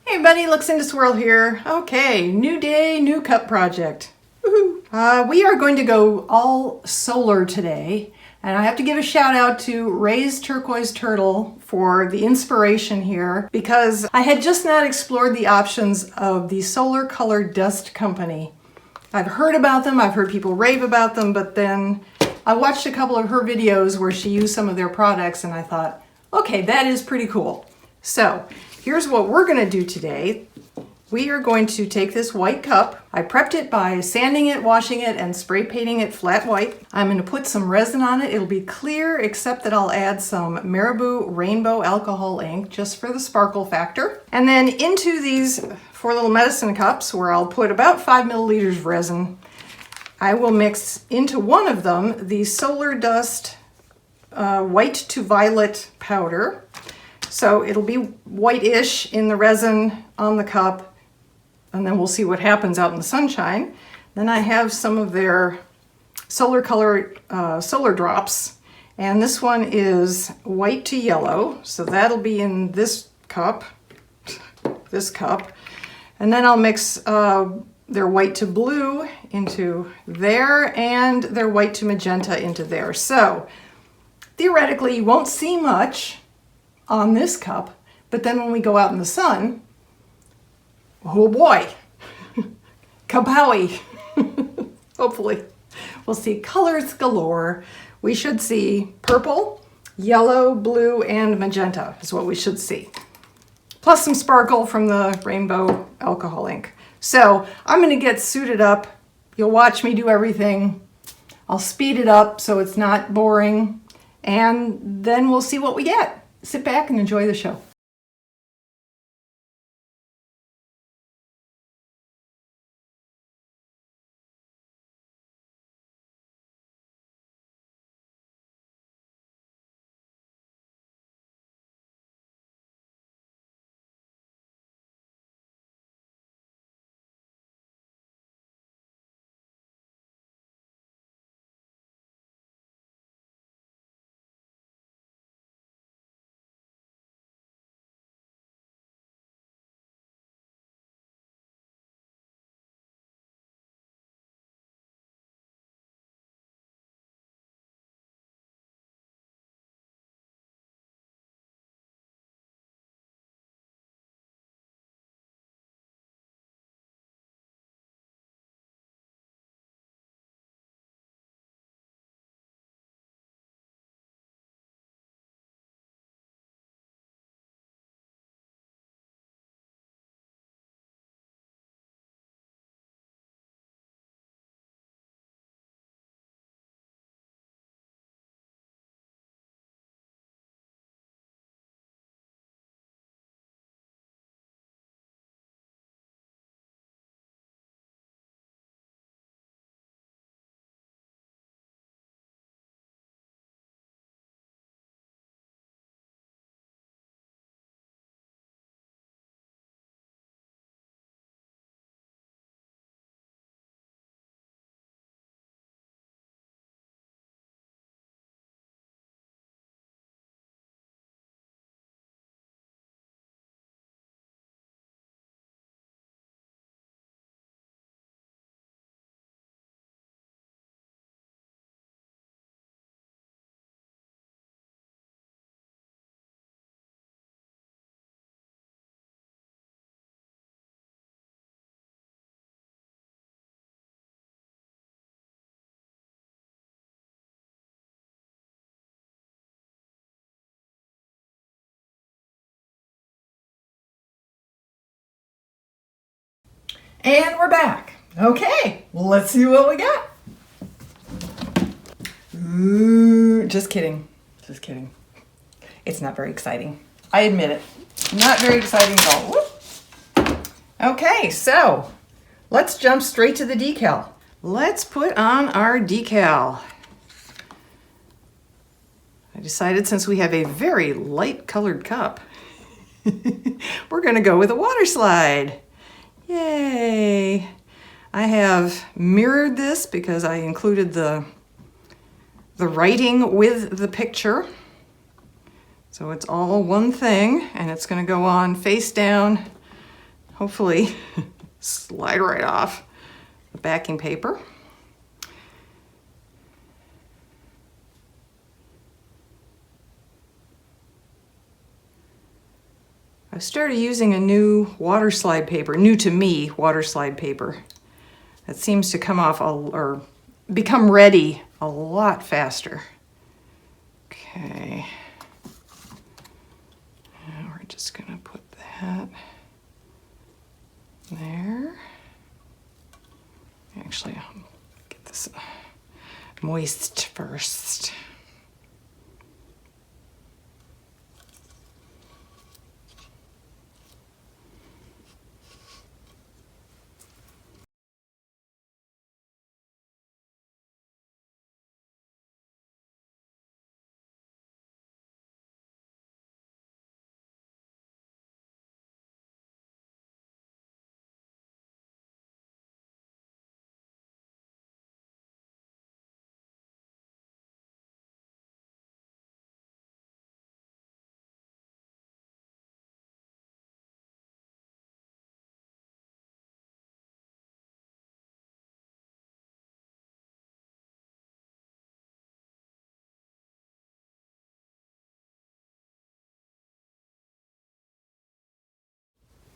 Hey everybody, Luxinda Swirl here. Okay, new day, new cup project. Woohoo! We are going to go all solar today, and I have to give a shout out to Raised Turquoise Turtle for the inspiration here, because I had just not explored the options of the Solar Color Dust Company. I've heard about them, I've heard people rave about them, but then I watched a couple of her videos where she used some of their products and I thought, okay, that is pretty cool. So here's what we're going to do today. We are going to take this white cup. I prepped it by sanding it, washing it, and spray painting it flat white. I'm going to put some resin on it. It'll be clear, except that I'll add some Marabou Rainbow Alcohol ink just for the sparkle factor. And then into these 4 little medicine cups, where I'll put about 5 milliliters of resin, I will mix into one of them the Solar Dust white to violet powder. So it'll be whitish in the resin on the cup, and then we'll see what happens out in the sunshine. Then I have some of their solar color solar drops, and this one is white to yellow, so that'll be in this cup, and then I'll mix their white to blue into there, and their white to magenta into there. So theoretically you won't see much on this cup, but then when we go out in the sun, oh boy, kapowie. Hopefully we'll see colors galore. We should see purple, yellow, blue, and magenta is what we should see, plus some sparkle from the rainbow alcohol ink. So I'm going to get suited up. You'll watch me do everything. I'll speed it up so it's not boring, and then we'll see what we get. Sit back and enjoy the show. And we're back. Okay, let's see what we got. Ooh, just kidding. Just kidding. It's not very exciting. I admit it. Not very exciting at all. Whoop. Okay, so let's jump straight to the decal. Let's put on our decal. I decided, since we have a very light colored cup, we're going to go with a water slide. Yay! I have mirrored this because I included the writing with the picture. So it's all one thing, and it's going to go on face down hopefully slide right off the backing paper. I've started using a new water slide paper, new to me water slide paper. That seems to come off or become ready a lot faster. Okay. Now we're just gonna put that there. Actually, I'll get this moist first.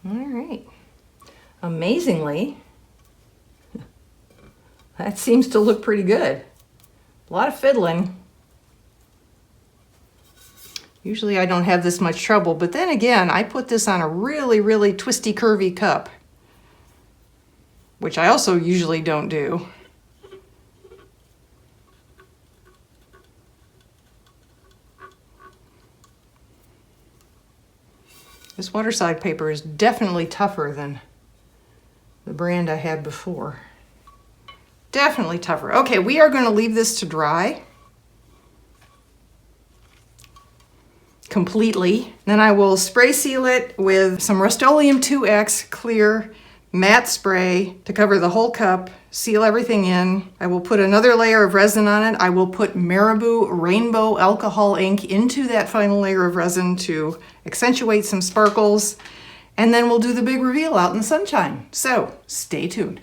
All right. Amazingly, that seems to look pretty good. A lot of fiddling. Usually I don't have this much trouble, but then again, I put this on a really, really twisty, curvy cup, which I also usually don't do. This water slide paper is definitely tougher than the brand I had before. Definitely tougher. Okay, we are going to leave this to dry completely. Then I will spray seal it with some Rust-Oleum 2X clear matte spray to cover the whole cup, seal everything in. I will put another layer of resin on it. I will put Marabou Rainbow Alcohol ink into that final layer of resin to accentuate some sparkles. And then we'll do the big reveal out in the sunshine. So stay tuned.